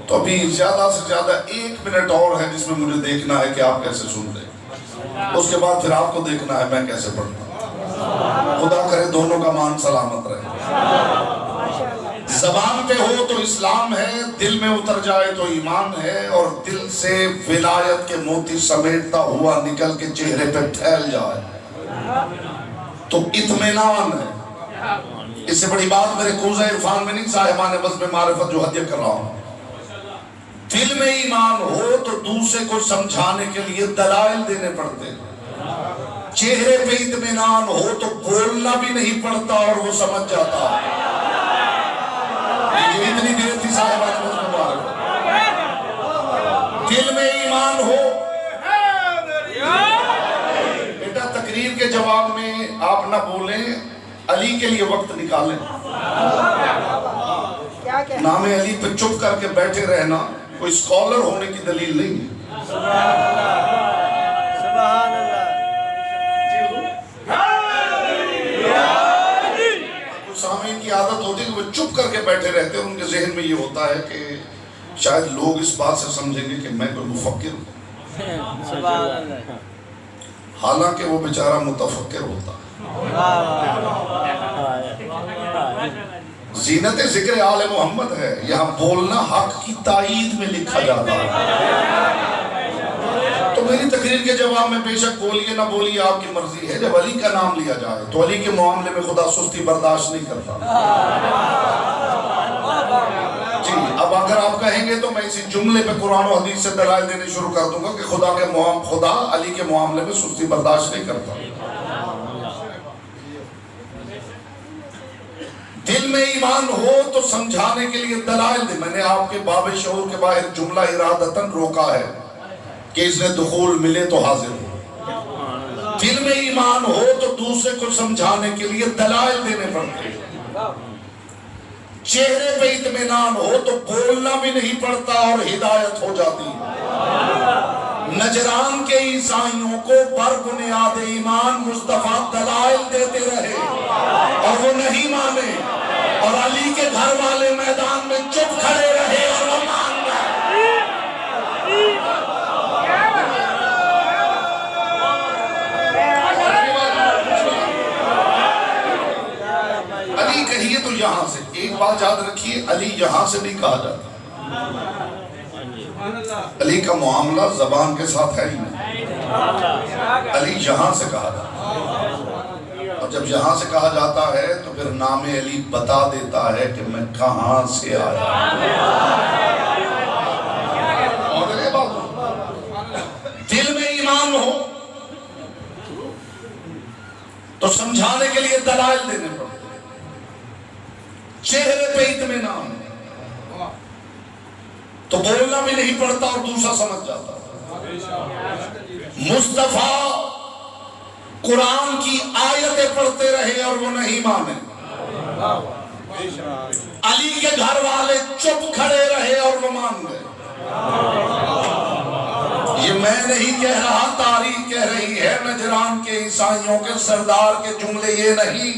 تو ابھی زیادہ سے زیادہ 1 منٹ اور ہے جس میں مجھے دیکھنا ہے کہ آپ کیسے سن رہے، اس کے بعد پھر آپ کو دیکھنا ہے میں کیسے پڑھتا ہوں۔ خدا کرے دونوں کا مان سلامت رہے۔ زبان پہ ہو تو اسلام ہے، دل میں اتر جائے تو ایمان ہے، اور دل سے ولایت کے موتی سمیٹتا ہوا نکل کے چہرے پہ پھیل جائے تو اطمینان ہے۔ اس سے بڑی بات میرے کوزہ عرفان میں نہیں، صاحبان بزم معرفت جو ہدیہ کر رہا ہوں۔ دل میں ایمان ہو تو دوسرے کو سمجھانے کے لیے دلائل دینے پڑتے ہیں، چہرے پہ اطمینان ہو تو بولنا بھی نہیں پڑتا اور وہ سمجھ جاتا ہے۔ یہ اتنی دیر تھی صاحبان بزم معرفت۔ دل میں ایمان ہو، بیٹا تقریر کے جواب میں آپ نہ بولیں، علی کے لیے وقت نکالیں۔ نام علی پہ چپ کر کے بیٹھے رہنا کوئی اسکالر ہونے کی دلیل نہیں ہے۔ کچھ سامعین کی عادت ہوتی ہے کہ وہ چپ کر کے بیٹھے رہتے ہیں، ان کے ذہن میں یہ ہوتا ہے کہ شاید لوگ اس بات سے سمجھیں گے کہ میں کوئی مفکر ہوں، حالانکہ وہ بیچارہ متفکر ہوتا ہے۔ زینت ذکر آل محمد ہے، یہاں بولنا حق کی تائید میں لکھا جاتا ہے۔ تو میری تقریر کے جواب میں بے شک بولیے نہ بولیے آپ کی مرضی ہے، جب علی کا نام لیا جائے تو علی کے معاملے میں خدا سستی برداشت نہیں کرتا۔ جی اب اگر آپ کہیں گے تو میں اسی جملے پہ قرآن و حدیث سے دلائل دینے شروع کر دوں گا کہ خدا علی کے معاملے میں سستی برداشت نہیں کرتا۔ دل میں ایمان ہو تو سمجھانے کے لیے دلائل دے۔ میں نے آپ کے باب شعور کے باہر جملہ ارادتاً روکا ہے کہ اس نے دخول ملے تو حاضر ہو۔ دل میں ایمان ہو تو دوسرے کو سمجھانے کے لیے دلائل دینے پڑتے ہیں، چہرے پہ اطمینان ہو تو بولنا بھی نہیں پڑتا اور ہدایت ہو جاتی ہے۔ نجران کے عیسائیوں کو بر بنیاد ایمان مصطفیٰ دلائل دیتے رہے اور وہ نہیں مانے، اور علی کے گھر والے میدان میں چپ کھڑے رہے اور وہ مان گئے۔ علی کہیے تو یہاں سے، ایک بات یاد رکھیے، علی یہاں سے نہیں کہا جاتا۔ علی کا معاملہ زبان کے ساتھ ہے ہی نہیں، علی یہاں سے کہا جاتا ہے، اور جب یہاں سے کہا جاتا ہے تو پھر نام علی بتا دیتا ہے کہ میں کہاں سے آیا۔ دل میں ایمان ہو تو سمجھانے کے لیے دلائل دینے پڑتے، چہرے پہ اطمینان تو بولنا بھی نہیں پڑتا اور دوسرا سمجھ جاتا۔ مصطفیٰ قرآن کی آیتیں پڑھتے رہے اور وہ نہیں مانے، علی کے گھر والے چپ کھڑے رہے اور وہ مان گئے۔ یہ میں نہیں کہہ رہا، تاریخ کہہ رہی ہے، نجران کے عیسائیوں کے سردار کے جملے یہ نہیں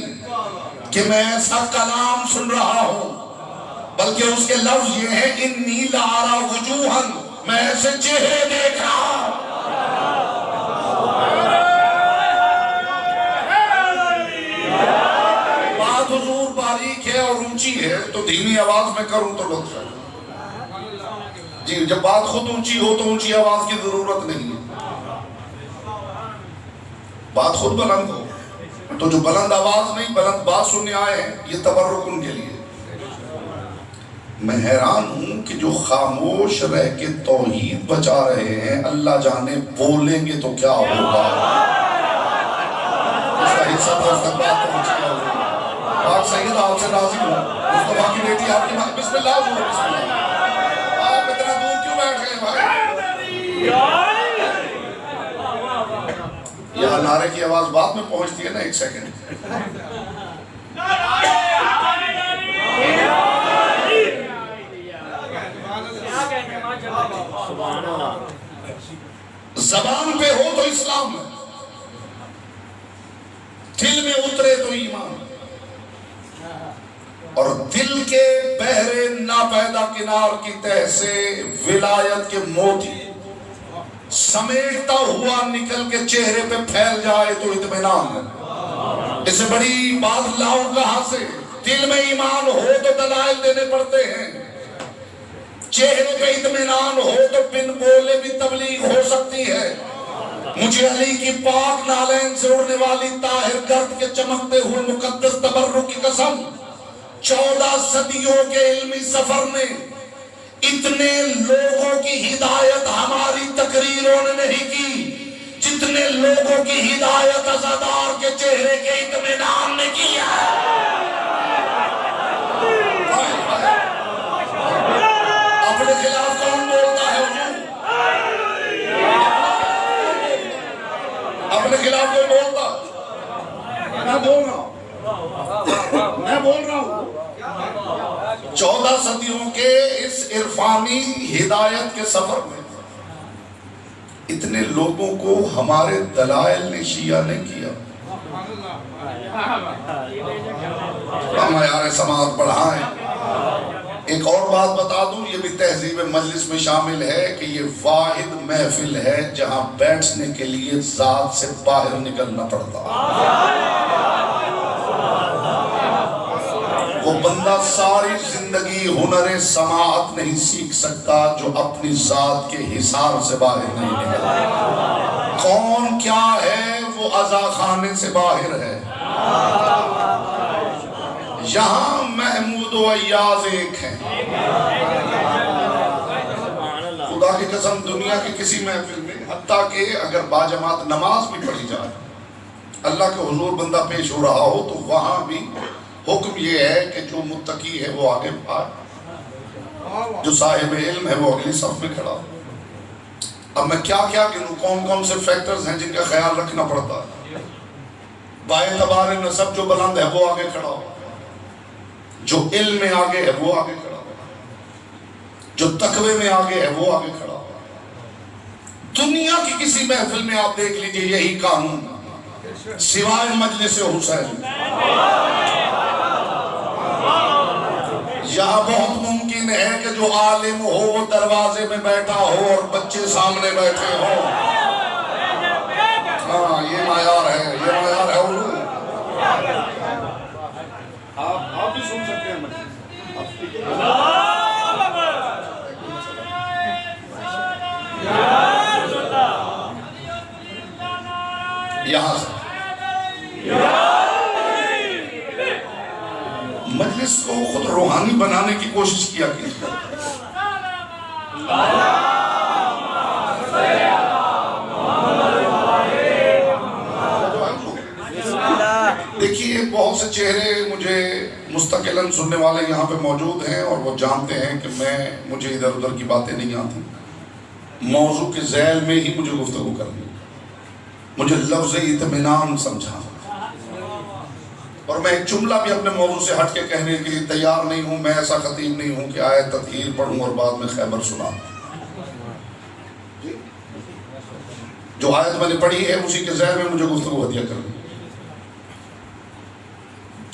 کہ میں ایسا کلام سن رہا ہوں، بلکہ اس کے لفظ یہ ہیں انی لارا وجوہن، میں ایسے چہرے دیکھ رہا ہوں۔ بات حضور باریک ہے اور اونچی ہے تو دھیمی آواز میں کروں تو لطف ہے جی، جب بات خود اونچی ہو تو اونچی آواز کی ضرورت نہیں ہے، بات خود بلند ہو تو جو بلند آواز نہیں بلند بات سننے آئے ہیں یہ تبرک ان کے لیے۔ میں حیران ہوں کہ جو خاموش رہ کے توحید بچا رہے ہیں، اللہ جانے بولیں گے تو کیا ہوگا، اس کا حصہ تک بات پہنچ گیا ہوگا۔ پاک سید آپ سے راضی ہوں، مصطفیٰ کی بیٹی آپ کی ماں، بسم اللہ حضور، بسم اللہ۔ آپ اتنا دور کیوں بیٹھ گئے بھائی؟ یہاں نعرے کی آواز بعد میں پہنچتی ہے نا، ایک سیکنڈ۔ زبان پہ ہو تو اسلام ہے، دل میں اترے تو ایمان، اور دل کے بحر ناپیدا کنار کی تہ سے ولایت کے موتی سمیٹتا ہوا نکل کے چہرے پہ پھیل جائے تو اطمینان ہے۔ اسے بڑی بات لاؤں کہاں سے؟ دل میں ایمان ہو تو دلائل دینے پڑتے ہیں، چہرے پہ اطمینان ہو تو بن بولے بھی تبلیغ ہو سکتی ہے۔ مجھے علی کی پاک نالین سے اڑنے والی طاہر گرد کے چمکتے ہوئے مقدس تبرک کی قسم، 14 صدیوں کے علمی سفر میں اتنے لوگوں کی ہدایت ہماری تقریروں نے نہیں کی جتنے لوگوں کی ہدایت عزادار کے چہرے کے اطمینان نے کیا ہے۔ اپنے خلاف کون بولتا ہے حضور؟ اپنے خلاف کوئی بولتا؟ میں بول رہا ہوں 14 صدیوں کے اس عرفانی ہدایت کے سفر میں اتنے لوگوں کو ہمارے دلائل نے شیعہ نے کیا۔ معیار سماعت بڑھائیں۔ ایک اور بات بتا دوں، یہ بھی تہذیب مجلس میں شامل ہے کہ یہ واحد محفل ہے جہاں بیٹھنے کے لیے ذات سے باہر نکلنا پڑتا۔ وہ بندہ ساری زندگی ہنر سماعت نہیں سیکھ سکتا جو اپنی ذات کے حصار سے باہر نہیں نکلتا۔ کون کیا ہے وہ عزا خانے سے باہر ہے۔ یہاں محمود و ایاز ایک ہیں۔ خدا کی قسم دنیا کی کسی محفل میں حتیٰ کہ اگر باجماعت نماز بھی پڑھی جائے، اللہ کے حضور بندہ پیش ہو رہا ہو، تو وہاں بھی حکم یہ ہے کہ جو متقی ہے وہ آگے آئے، جو صاحب علم ہے وہ اگلی صف میں کھڑا ہو۔ اب میں کیا گنوں کون کون سے فیکٹرز ہیں جن کا خیال رکھنا پڑتا ہے۔ باعتبار نسب جو بلند ہے وہ آگے کھڑا ہو، جو علم میں آگے ہے وہ آگے کھڑا ہو، جو تقوی میں آگے ہے وہ آگے کھڑا ہو۔ دنیا کی کسی محفل میں آپ دیکھ لیجئے یہی قانون، سوائے مجلس حسین۔ یہاں بہت ممکن ہے کہ جو عالم ہو وہ دروازے میں بیٹھا ہو اور بچے سامنے بیٹھے ہو۔ ہاں یہ معیار ہے، یہ معیار ہے علوم۔ آپ بھی سن سکتے ہیں یہاں سے مجلس کو خود روحانی بنانے کی کوشش کیا کیجیے۔ دیکھیے بہت سے چہرے مجھے مستقلاً سننے والے یہاں پہ موجود ہیں اور وہ جانتے ہیں کہ مجھے ادھر ادھر کی باتیں نہیں آتی، موضوع کے ذیل میں ہی مجھے گفتگو کرنی، مجھے لفظ اطمینان سمجھا، اور میں ایک جملہ بھی اپنے موضوع سے ہٹ کے کہنے کے لیے تیار نہیں ہوں۔ میں ایسا خطیب نہیں ہوں کہ آیت تطہیر پڑھوں اور بعد میں خیبر سنا۔ جو آیت میں نے پڑھی ہے اسی کے ذیل میں مجھے گفتگو ہدیہ کرنی۔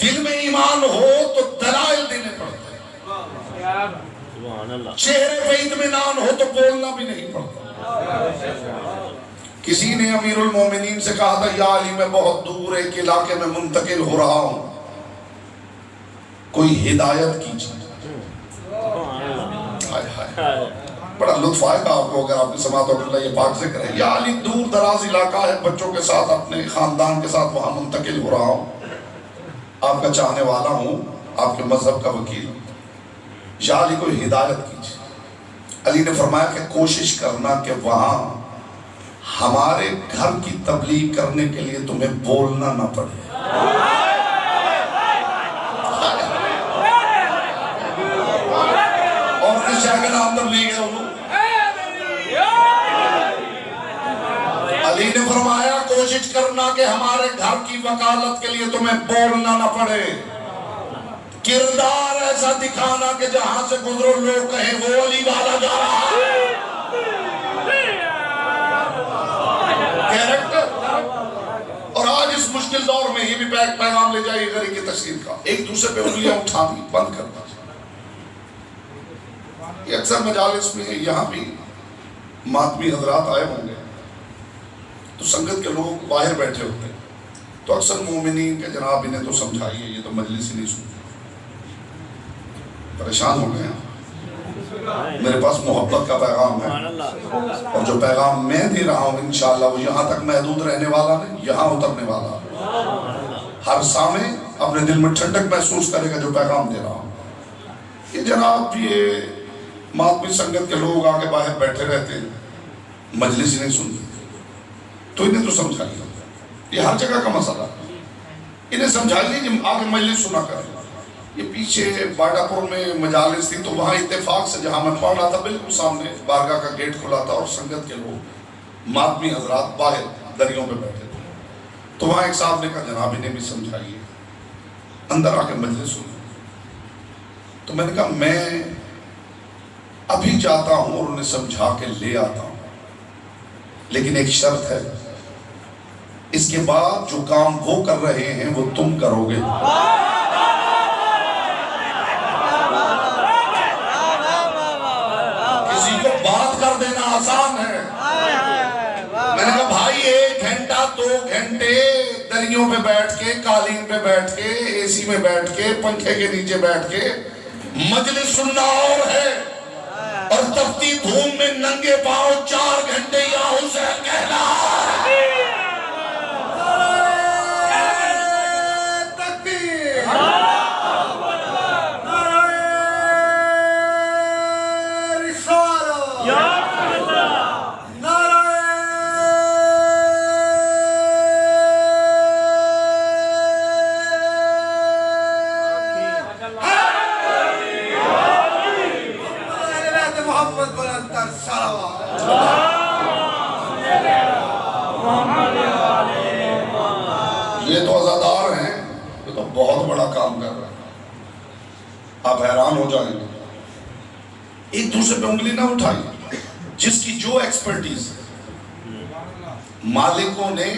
دل میں ایمان ہو تو دلائل دینے پڑتے ہیں، چہرے پہ اطمینان ہو تو بولنا بھی نہیں پڑتا۔ کسی نے امیر المومنین سے کہا تھا یا علی میں بہت دور ایک علاقے میں منتقل ہو رہا ہوں، کوئی ہدایت کیجیے۔ بڑا لطف آئے گا آپ کو اگر آپ کی سماعت اللہ یہ پاک ذکر ہے۔ یا علی دور دراز علاقہ ہے، بچوں کے ساتھ اپنے خاندان کے ساتھ وہاں منتقل ہو رہا ہوں، آپ کا چاہنے والا ہوں، آپ کے مذہب کا وکیل ہوں، یا علی کوئی ہدایت کیجیے۔ علی نے فرمایا کہ کوشش کرنا کہ وہاں ہمارے گھر کی تبلیغ کرنے کے لیے تمہیں بولنا نہ پڑے۔ اور کس شاہ کا نام تبلیغ ہے انہوں؟ علی نے فرمایا کوشش کرنا کہ ہمارے گھر کی وکالت کے لیے تمہیں بولنا نہ پڑے، کردار ایسا دکھانا کہ جہاں سے گزرو لوگ کہیں وہ علی والا جا رہا ہے۔ کیریکٹر۔ اور آج اس مشکل دور میں یہ بھی بھی پیغام لے جائے غری کی تشہیر کا، ایک دوسرے پہ انگلیاں اٹھانی بند کرنا چاہیے۔ یہ اکثر مجالس میں یہاں بھی ماتمی حضرات آئے ہوں گے تو سنگت کے لوگ باہر بیٹھے ہوتے ہیں تو اکثر مومنین کہ جناب انہیں تو سمجھائیے، یہ تو مجلس ہی نہیں سنتے، پریشان ہو گئے ہیں۔ میرے پاس محبت کا پیغام ہے اور جو پیغام میں دے رہا ہوں انشاءاللہ وہ یہاں تک محدود رہنے والا نہیں، یہاں اترنے والا۔ ہر سامع اپنے دل میں ٹھنڈک محسوس کرے گا جو پیغام دے رہا ہوں۔ یہ جناب یہ ماتمی سنگت کے لوگ آگے باہر بیٹھے رہتے ہیں، مجلس ہی نہیں سنتے، تو انہیں تو سمجھائیے، یہ ہر جگہ کا مسئلہ ہے، انہیں سمجھائیے کہ آگے مجلس سنا کریں۔ یہ پیچھے باڈا پور میں مجالس تھی تو وہاں اتفاق سے جہاں میں پڑھ رہا تھا بالکل سامنے بارگاہ کا گیٹ کھلا تھا اور سنگت کے لوگ ماتمی حضرات باہر دریوں پہ بیٹھے تھے، تو وہاں ایک صاحب نے کہا جناب انہیں بھی سمجھائیے، اندر آ کے مجلس سنیں۔ تو میں نے کہا میں ابھی جاتا ہوں اور انہیں سمجھا کے لے آتا ہوں، لیکن ایک شرط ہے، اس کے بعد جو کام وہ کر رہے ہیں وہ تم کرو گے۔ کسی کو بات کر دینا آسان ہے، میں نے کہا بھائی 1 گھنٹہ 2 گھنٹے دریوں پہ بیٹھ کے، قالین پہ بیٹھ کے، اے سی میں بیٹھ کے، پنکھے کے نیچے بیٹھ کے مجلس سننا اور ہے، اور تپتی دھوم میں ننگے پاؤں 4 گھنٹے یا حسین کہنا۔ یہ تو عزادار ہیں، یہ تو بہت بڑا کام کر رہے ہیں، آپ حیران ہو جائیں گے۔ ایک دوسرے پہ انگلی نہ اٹھائیے، جس کی جو ایکسپرٹیز ہے، مالکوں نے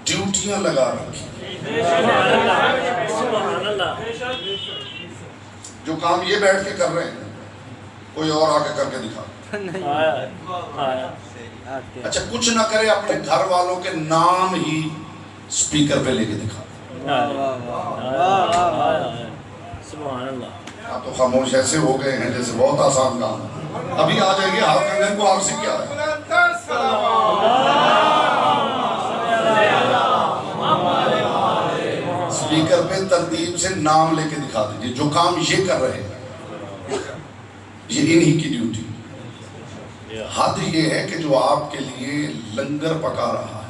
ڈیوٹیاں لگا رکھی، جو کام یہ بیٹھ کے کر رہے ہیں کوئی اور آگے کر کے دکھا۔ اچھا کچھ نہ کرے، اپنے گھر والوں کے نام ہی سپیکر پہ لے کے دکھا۔ آپ تو خاموش ایسے ہو گئے ہیں جیسے بہت آسان کام ہے۔ ابھی آ جائیے، ہاتھ کنگن کو آپ سے کیا ہے؟ سپیکر پہ ترتیب سے نام لے کے دکھا دیجئے، جو کام یہ کر رہے ہیں یہ انہی کی ڈیوٹی۔ حد یہ ہے کہ جو آپ کے لیے لنگر پکا رہا ہے،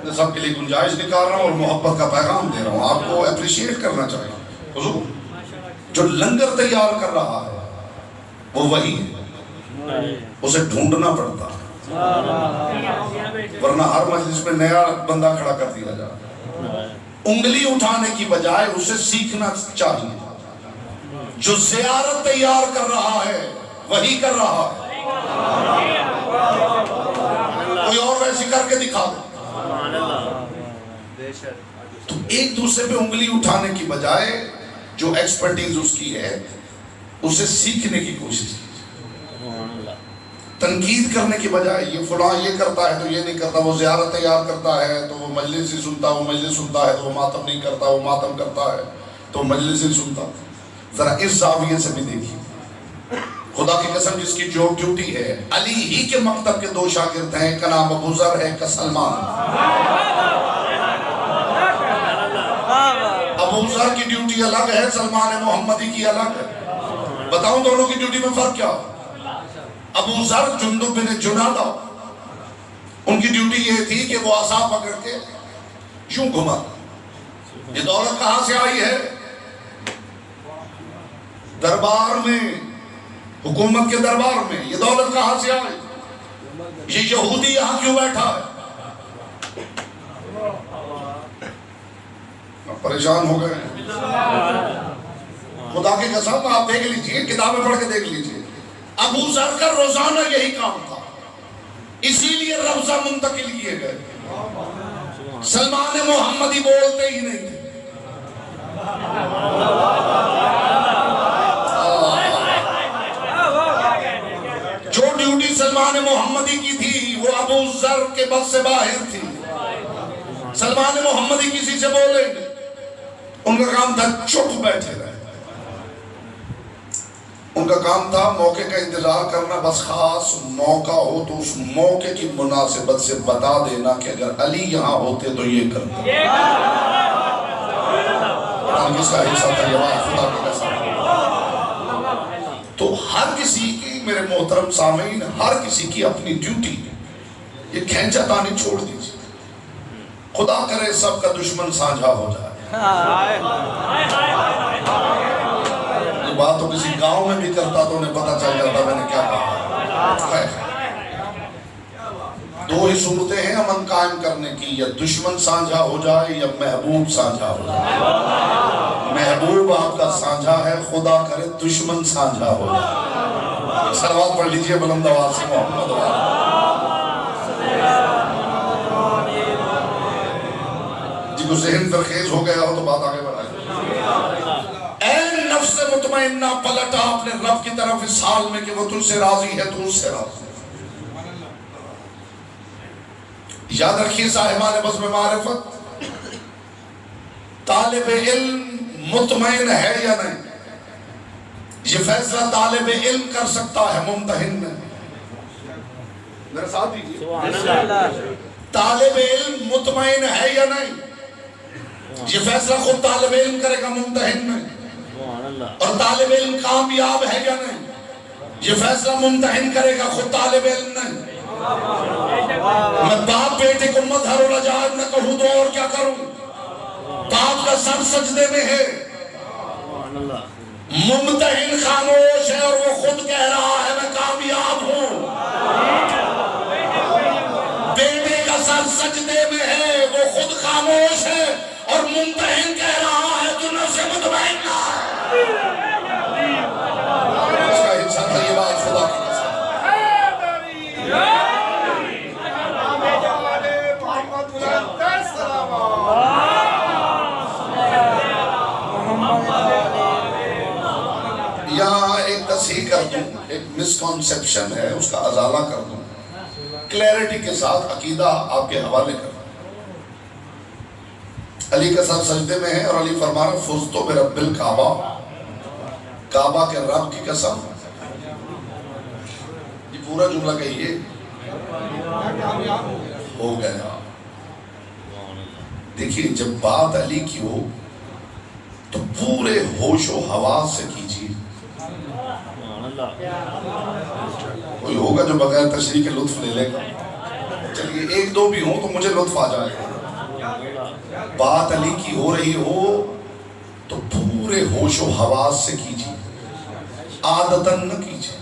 میں سب کے لیے گنجائش نکال رہا ہوں اور محبت کا پیغام دے رہا ہوں، آپ کو اپریشیٹ کرنا چاہیے۔ حضور جو لنگر تیار کر رہا ہے وہ وہی ہے، اسے ڈھونڈنا پڑتا ہے، ورنہ ہر مجلس میں نیا بندہ کھڑا کر دیا جائے۔ انگلی اٹھانے کی بجائے اسے سیکھنا چاہیے، جو زیارت تیار کر رہا ہے وہی کر رہا ہے، کوئی اور ویسی کر کے دکھا دے۔ تو ایک دوسرے پہ انگلی اٹھانے کی بجائے جو ایکسپرٹیز اس کی ہے اسے سیکھنے کی کوشش کیجیے، تنقید کرنے کی بجائے یہ فلاں یہ کرتا ہے تو یہ نہیں کرتا، وہ زیارت تیار کرتا ہے تو وہ مجلس ہی سنتا، وہ مجلس سنتا ہے تو وہ ماتم نہیں کرتا، وہ ماتم کرتا ہے تو مجلس ہی سنتا۔ ذرا اس زاویے سے بھی دیکھیے، خدا کی قسم جس کی جو ڈیوٹی ہے، علی ہی کے مکتب کے 2 شاگرد ہیں، ایک کا نام ابو ذر ہے، ایک کا سلمان۔ ابو ذر کی ڈیوٹی الگ ہے، سلمان محمدی کی الگ ہے۔ بتاؤں دونوں کی ڈیوٹی میں فرق کیا ہو؟ ابو ذر جندب بن جنادہ، ان کی ڈیوٹی یہ تھی کہ وہ عصا پکڑ کے یوں گھما۔ یہ دولت کہاں سے آئی ہے؟ دربار میں، حکومت کے دربار میں۔ یہ دولت کہاں سے آئی؟ یہ یہودی یہاں کیوں بیٹھا ہے؟ پریشان ہو گئے ہیں۔ خدا کی قسم آپ دیکھ لیجئے، کتابیں پڑھ کے دیکھ لیجئے، ابو ذر کا روزانہ یہی کام تھا، اسی لیے روضہ منتقل کیے گئے. سلمان محمدی بولتے ہی نہیں تھے. جو ڈیوٹی سلمان محمدی کی تھی وہ ابو ذر کے بس سے باہر تھی. سلمان محمدی کسی سے بولے ان کا کام تھا چپ بیٹھے رہے. ان کا کام تھا موقع کا انتظار کرنا. بس خاص موقع ہو تو اس موقع کی مناسبت سے بتا دینا کہ اگر علی یہاں ہوتے تو یہ کرتے. کس کا حصہ تھا یہ خدا کا قسم. تو ہر کسی کی میرے محترم سامعین ہر کسی کی اپنی ڈیوٹی ہے. یہ کھینچا تانی چھوڑ دیجیے. خدا کرے سب کا دشمن سانجھا ہو جائے. یہ بات تو کسی گاؤں میں بھی کرتا تو انہیں پتہ چل جاتا میں نے کیا کہا. دو ہی صورتیں ہیں امن قائم کرنے کی, یا دشمن سانجھا ہو جائے یا محبوب سانجھا ہو جائے. محبوب آپ کا سانجھا ہے, خدا کرے دشمن سانجھا ہو جائے. صلوات پڑھ لیجئے بلند آواز سے محمد وآلہ. جی کو ذہن درخیز ہو گیا ہو تو بات آگے بڑھائے. اے نفس مطمئنہ پلٹا اپنے رب کی طرف اس حال میں کہ وہ تجھ سے راضی ہے تو اس سے راضی. یاد رکھیے صاحبان بزم معرفت, طالب علم مطمئن ہے یا نہیں, یہ فیصلہ طالب علم کر سکتا ہے, ممتحن میں. میرے ساتھ دیجیے. طالب علم مطمئن ہے یا نہیں, یہ فیصلہ خود طالب علم کرے گا, ممتحن میں. اور طالب علم کامیاب ہے یا نہیں, یہ فیصلہ ممتحن کرے گا, خود طالب علم نہیں. میں باپ بیٹے کو مظہر العجائب نہ کہوں تو اور کیا کروں. باپ کا سر سجدے میں ہے, ممتحن خاموش ہے اور وہ خود کہہ رہا ہے میں کامیاب ہوں. بیٹے کا سر سجدے میں ہے, وہ خود خاموش ہے اور ممتحن کہہ رہا ہے تو نفس مطمئنہ ہے. اس کا حصہ تھا یہ بات خدا کی قسم. یہاں ایک تصحیح کر دوں, ایک مسکنسیپشن ہے اس کا ازالہ کر دوں, کلیئرٹی کے ساتھ عقیدہ آپ کے حوالے کر دوں. علی کا سر سجدے میں ہے اور علی فرما رہا فزتو برب الکعبہ, کعبہ کے رب کی قسم. یہ پورا جملہ کہیے, ہو گیا. دیکھیے جب بات علی کی ہو تو پورے ہوش و حواس سے کیجیے. کوئی ہوگا جو بغیر تشریح کے لطف لے لے گا. چلیے ایک دو بھی ہوں تو مجھے لطف آ جائے گا. بات علی کی ہو رہی ہو تو پورے ہوش و حواس سے کیجیے, عادتاً نہ کیجیے.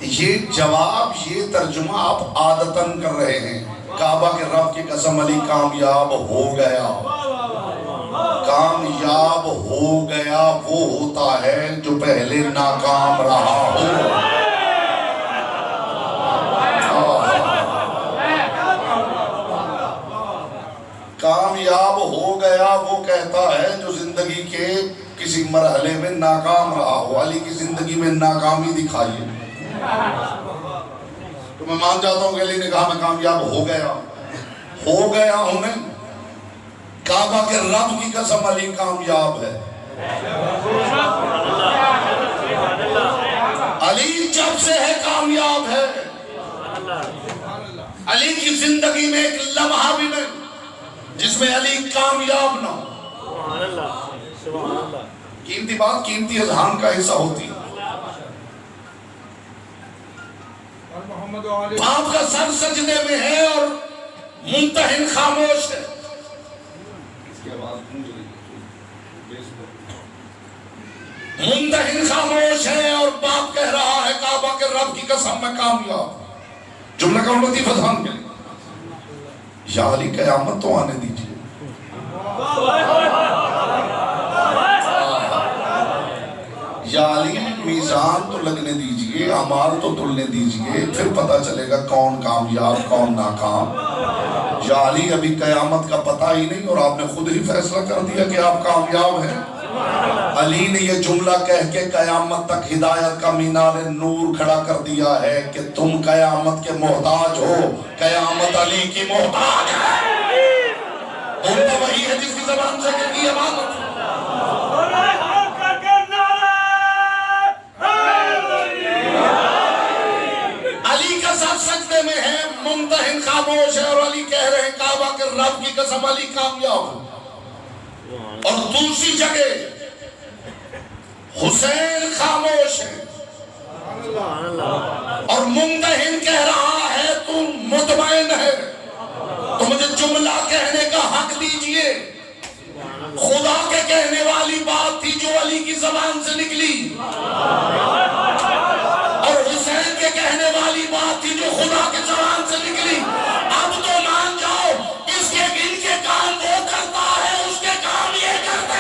یہ جواب, یہ ترجمہ آپ عادتاً کر رہے ہیں. کعبہ کے رب کی قسم علی کامیاب ہو گیا. کامیاب ہو گیا وہ ہوتا ہے جو پہلے ناکام رہا ہو. کامیاب ہو گیا وہ کہتا ہے جو زندگی کے کسی مرحلے میں ناکام رہا ہو. علی کی زندگی میں ناکامی دکھائیے تو میں مان جاتا ہوں کہ علی نے کہا میں کامیاب ہو گیا. ہو گیا ہوں نہیں, کعبہ کے رب کی قسم علی کامیاب ہے. علی جب سے ہے کامیاب ہے. علی کی زندگی میں ایک لمحہ بھی نہیں جس میں علی کامیاب نہ ہو. قیمتی بات قیمتی اذہان کا حصہ ہوتی ہے. باپ کا سر سجدے میں ہے اور ممتحن خاموش ہے. ممتحن خاموش ہے اور باپ کہہ رہا ہے کعبہ کے رب کی قسم میں کامیاب. جملہ کا امتی فضان کے لئے یا علی قیامت تو آنے دیجئے. یا علی میزان میزان تو لگنے دیجئے، اعمال تو تلنے دیجئے، پھر پتہ چلے گا کون کامیاب کون ناکام۔ یا علی ابھی قیامت کا پتہ ہی نہیں اور آپ نے خود ہی فیصلہ کر دیا کہ آپ کامیاب ہیں۔ علی نے یہ جملہ کہہ کے قیامت تک ہدایت کا مینار نور کھڑا کر دیا ہے کہ تم قیامت کے محتاج ہو، قیامت علی کی محتاج ہے۔ ان تو وہی ہے جس کی زبان سے کہتی امامت۔ علی کا ساتھ سجدے میں ہے، ممتحن خاموش ہے، اور علی کہہ رہے ہیں کعبہ کے رب کی قسم علی کامیاب ہے۔ اور دوسری جگہ حسین خاموش ہے اور ممتحن کہہ رہا ہے تو مطمئن ہے، تو مجھے جملہ کہنے کا حق دیجئے۔ خدا کے کہنے والی بات تھی جو علی کی زبان سے نکلی، اور حسین کے کہنے والی بات تھی جو خدا کے زبان سے نکلی۔ اب تو مان جاؤ اس کے ان کے کام وہ کرتا ہے، اس کے کام یہ کرتے ہیں۔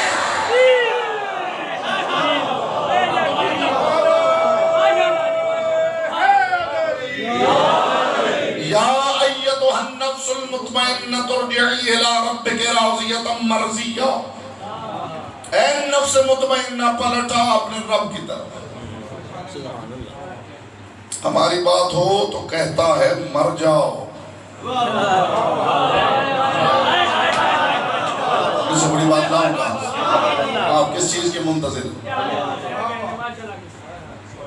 یا ایتھا النفس المطمئنۃ ارجعی الی ربک راضیۃ مرضیہ، اے نفس مطمئنہ پلٹا اپنے رب کی طرف۔ ہماری بات ہو تو کہتا ہے مر جاؤ۔ اس سے بڑی بات نہ ہوگا، آپ کس چیز کے منتظر ہیں؟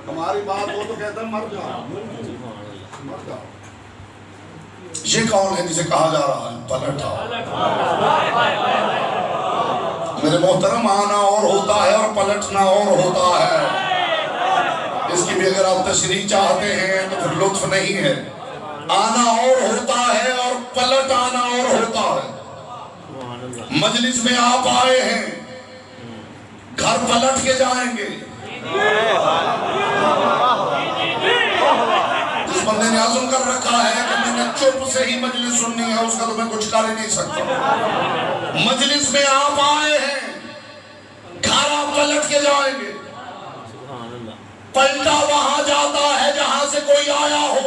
ہماری بات ہو تو کہتا ہے مر جاؤ، مر جاؤ۔ یہ کون ہے جسے کہا جا رہا ہے پلٹا؟ میرے محترم، آنا اور ہوتا ہے اور پلٹنا اور ہوتا ہے۔ اس کی بھی اگر آپ تشریح چاہتے ہیں تو پھر لطف نہیں ہے۔ آنا اور ہوتا ہے اور پلٹ آنا اور ہوتا ہے۔ مجلس میں آپ آئے ہیں، گھر پلٹ کے جائیں گے۔ جس بندے نے عزم کر رکھا ہے کہ میں نے چپ سے ہی مجلس سننی ہے، اس کا تو میں کچھ کر ہی نہیں سکتا۔ مجلس میں آپ آئے ہیں، گھر آپ پلٹ کے جائیں گے۔ پلٹا وہاں جاتا ہے جہاں سے کوئی آیا ہو۔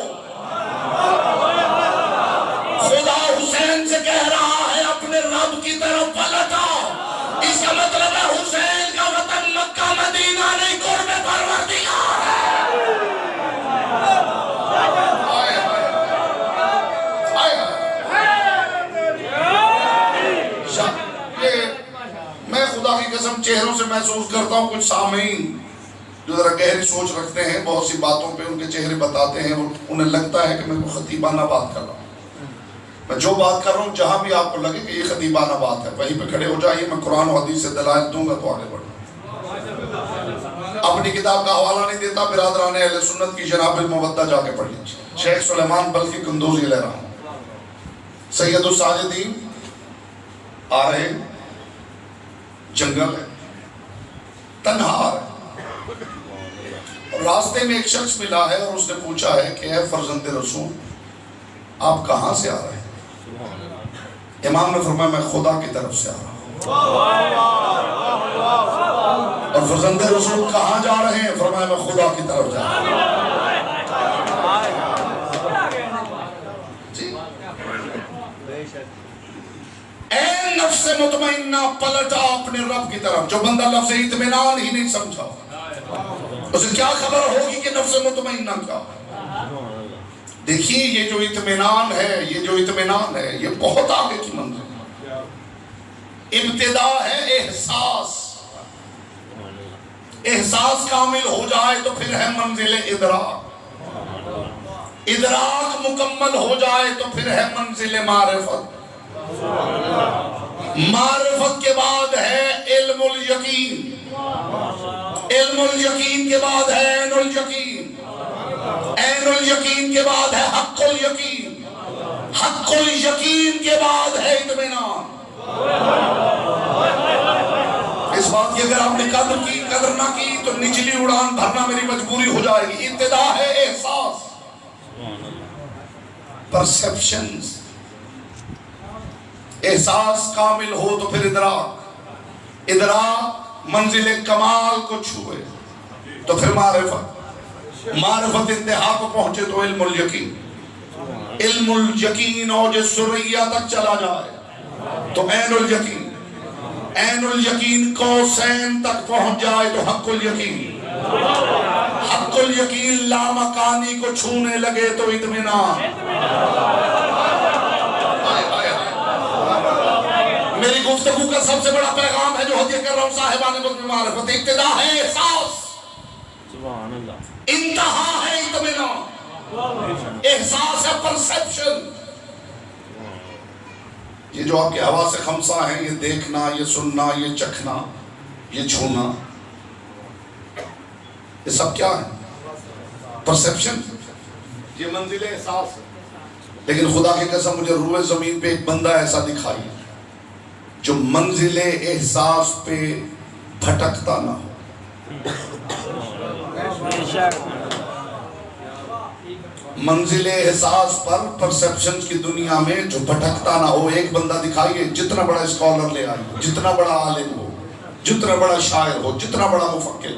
خدا حسین سے کہہ رہا ہے اپنے رب کی طرف پلٹا، اس کا مطلب ہے حسین کا وطن مکہ مدینہ نہیں، قرب پروردگار ہے۔ میں خدا کی قسم چہروں سے محسوس کرتا ہوں کچھ سامعین جو ذرا گہری سوچ رکھتے ہیں، بہت سی باتوں پہ ان کے چہرے بتاتے ہیں، انہیں لگتا ہے کہ میں خطیبانہ بات کر رہا ہوں۔ میں جو بات کر رہا ہوں جہاں بھی آپ کو لگے کہ یہ خطیبانہ بات ہے، وہیں پہ کھڑے ہو جائیے، میں قرآن و حدیث سے دلائل دوں گا تو آگے بڑھوں۔ اپنی کتاب کا حوالہ نہیں دیتا، برادران اہل سنت کی جناب المودہ جا کے پڑھ لیجیے، شیخ سلیمان بلخی قندوزی لے رہا ہوں۔ سید الساجدین آ رہے، جنگل ہے، تنہا ہے، راستے میں ایک شخص ملا ہے اور اس نے پوچھا ہے کہ اے فرزند رسول آپ کہاں سے آ رہے ہیں؟ امام نے فرمایا میں خدا کی طرف سے آ رہا ہوں۔ اور فرزند رسول کہاں جا رہے ہیں؟ فرمایا میں خدا کی طرف جا رہا ہوں۔ اے نفس مطمئنہ پلٹا اپنے رب کی طرف۔ جو بندہ لفظ اطمینان ہی نہیں سمجھا اسے کیا خبر ہوگی کہ نفس مطمئنہ کیا؟ دیکھیے یہ جو اطمینان ہے یہ بہت آگے کی منزل ہے۔ ابتدا ہے احساس کامل ہو جائے تو پھر ہے منزل ادراک مکمل ہو جائے تو پھر ہے منزل معرفت کے بعد ہے علم الیقین کے بعد ہے عین الیقین کے بعد ہے حق الیقین کے بعد ہے اطمینان۔ اس بات کی اگر آپ نے قدر نہ کی تو نچلی اڑان بھرنا میری مجبوری ہو جائے گی۔ ابتدا ہے احساس، پرسپشنز، احساس کامل ہو تو پھر ادراک منزل کمال کو چھوئے۔ تو پھر معرفت انتہا کو پہنچے تو علم الیقین، علم الیقین اوج سریا تک چلا جائے تو عین الیقین، عین الیقین قوسین تک پہنچ جائے تو حق الیقین، حق الیقین لامکانی کو چھونے لگے تو اطمینان۔ میری گفتگو کا سب سے بڑا پیغام ہے جو ہدیہ کر رہا ہوں صاحبان بزم معرفت، ابتدا ہے احساس، انتہا ہے اطمینان۔ احساس ہے پرسپشن، یہ جو آپ کے حواس خمسہ ہیں، یہ دیکھنا، یہ سننا، یہ چکھنا، یہ چھونا، یہ سب کیا ہے؟ پرسپشن، یہ منزل احساس ہے۔ لیکن خدا کی قسم مجھے روئے زمین پہ ایک بندہ ایسا دکھائی جو منزل احساس پہ بھٹکتا نہ ہو۔ منزل احساس پر پرسپشنز کی دنیا میں جو بھٹکتا نہ ہو، ایک بندہ دکھائیے، جتنا بڑا اسکالر لے آئیے، جتنا بڑا عالم ہو، جتنا بڑا شاعر ہو، جتنا بڑا مفکر،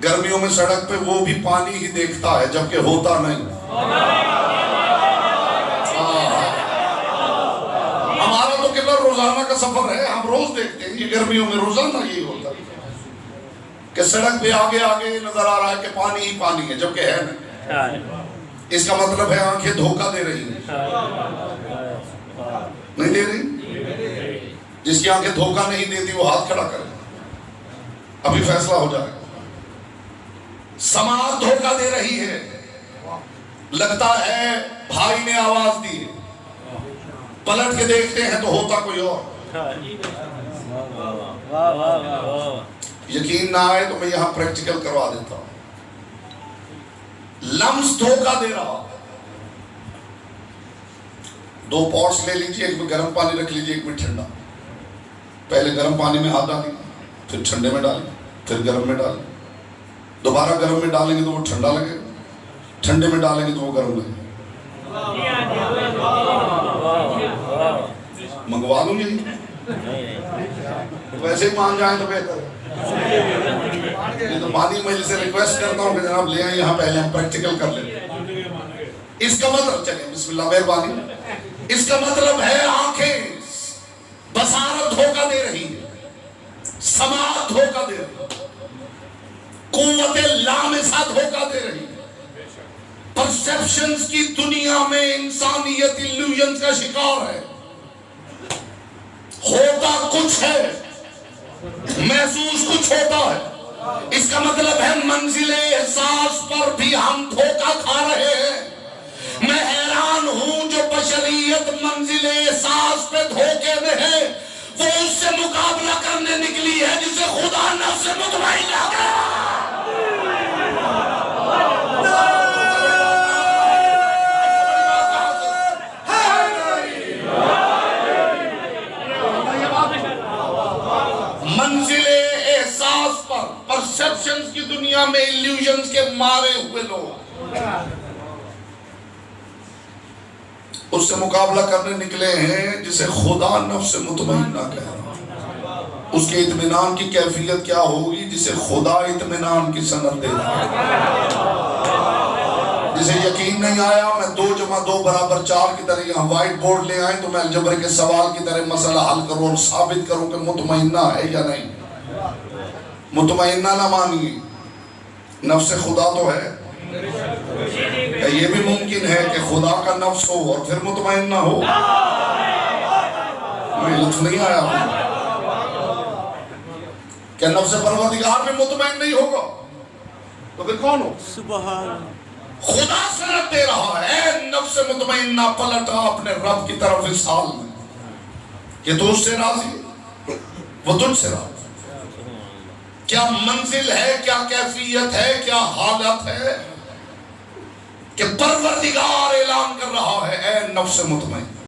گرمیوں میں سڑک پہ وہ بھی پانی ہی دیکھتا ہے جبکہ ہوتا نہیں۔ ہمارا تو کتنا روزانہ کا سفر ہے، ہم روز دیکھتے ہیں، یہ گرمیوں میں روزانہ یہی ہوتا ہے کہ سڑک پہ آگے آگے نظر آ رہا ہے کہ پانی ہی پانی ہے جبکہ ہے نہیں۔ اس کا مطلب ہے آنکھیں دھوکہ دے رہی ہیں، نہیں دے رہی؟ جس کی آنکھیں دھوکہ نہیں دیتی وہ ہاتھ کھڑا کرے، ابھی فیصلہ ہو جائے۔ سماعت دھوکہ دے رہی ہے، لگتا ہے بھائی نے آواز دی، پلٹ کے دیکھتے ہیں تو ہوتا کوئی اور۔ یقین نہ آئے تو میں یہاں پریکٹیکل کروا دیتا ہوں۔ لمس دھوکہ دے رہا، دو پاٹس لے لیجئے، ایک میں گرم پانی رکھ لیجئے، ایک میں ٹھنڈا۔ پہلے گرم پانی میں ہاتھ ڈالیں، پھر ٹھنڈے میں ڈالیں، پھر گرم میں ڈالیں، دوبارہ گرم میں ڈالیں گے تو وہ ٹھنڈا لگے، ٹھنڈے میں ڈالیں گے تو وہ گرم لگے۔ منگوا لوں گی، ویسے ہی مان جائیں تو بہتر ہے۔ یہ تو مانی میں جسے ریکویسٹ کرتا ہوں کہ جناب لے آئیں یہاں، پہلے ہم پریکٹیکل کر لیں۔ اس کا مطلب، چلیں بسم اللہ، مہربانی، اس کا مطلب ہے آنکھیں بصارت دھوکہ دے رہی ہے، سماعت دھوکہ دے رہی ہے، قوت لامسہ دھوکہ دے رہی ہے۔ پرسپشنز کی دنیا میں انسانیت ایلیوژن کا شکار ہے، ہوتا کچھ ہے، محسوس کچھ ہوتا ہے۔ اس کا مطلب ہے منزل احساس پر بھی ہم دھوکہ کھا رہے ہیں۔ میں حیران ہوں جو بشریت منزل احساس پہ دھوکے میں ہے، وہ اس سے مقابلہ کرنے نکلی ہے جسے خدا نفس مطمئنہ کہا۔ منزل احساس پر، پرسپشنز کی دنیا میں ایلیوژنز کے مارے ہوئے لوگ اس سے مقابلہ کرنے نکلے ہیں جسے خدا نفس مطمئنہ کہہ رہا۔ اس کے اطمینان کی کیفیت کیا ہوگی؟ جسے خدا اطمینان کی سند دے رہا۔ جسے یقین نہیں آیا میں 2+2=4 کی طرح یہاں وائٹ بورڈ لے آئیں تو میں الجبر کے سوال کی طرح مسئلہ حل کروں اور ثابت کروں کہ مطمئنہ ہے یا نہیں۔ مطمئنہ نہ مانیے، نفس خدا تو ہے۔ کیا یہ بھی ممکن ہے کہ خدا کا نفس ہو اور پھر مطمئنہ ہو؟ مجھے لطف نہیں آیا۔ کیا نفس پروردگار میں مطمئن نہیں ہوگا تو پھر کون ہو؟ سبحان خدا سند دے رہا ہے، اے نفس مطمئنہ پلٹا اپنے رب کی طرف اس حال میں کہ تو اس سے راضی ہے، وہ تجھ سے راضی۔ کیا منزل ہے، کیا کیفیت ہے، کیا حالت ہے کہ پروردگار اعلان کر رہا ہے، اے نفس مطمئن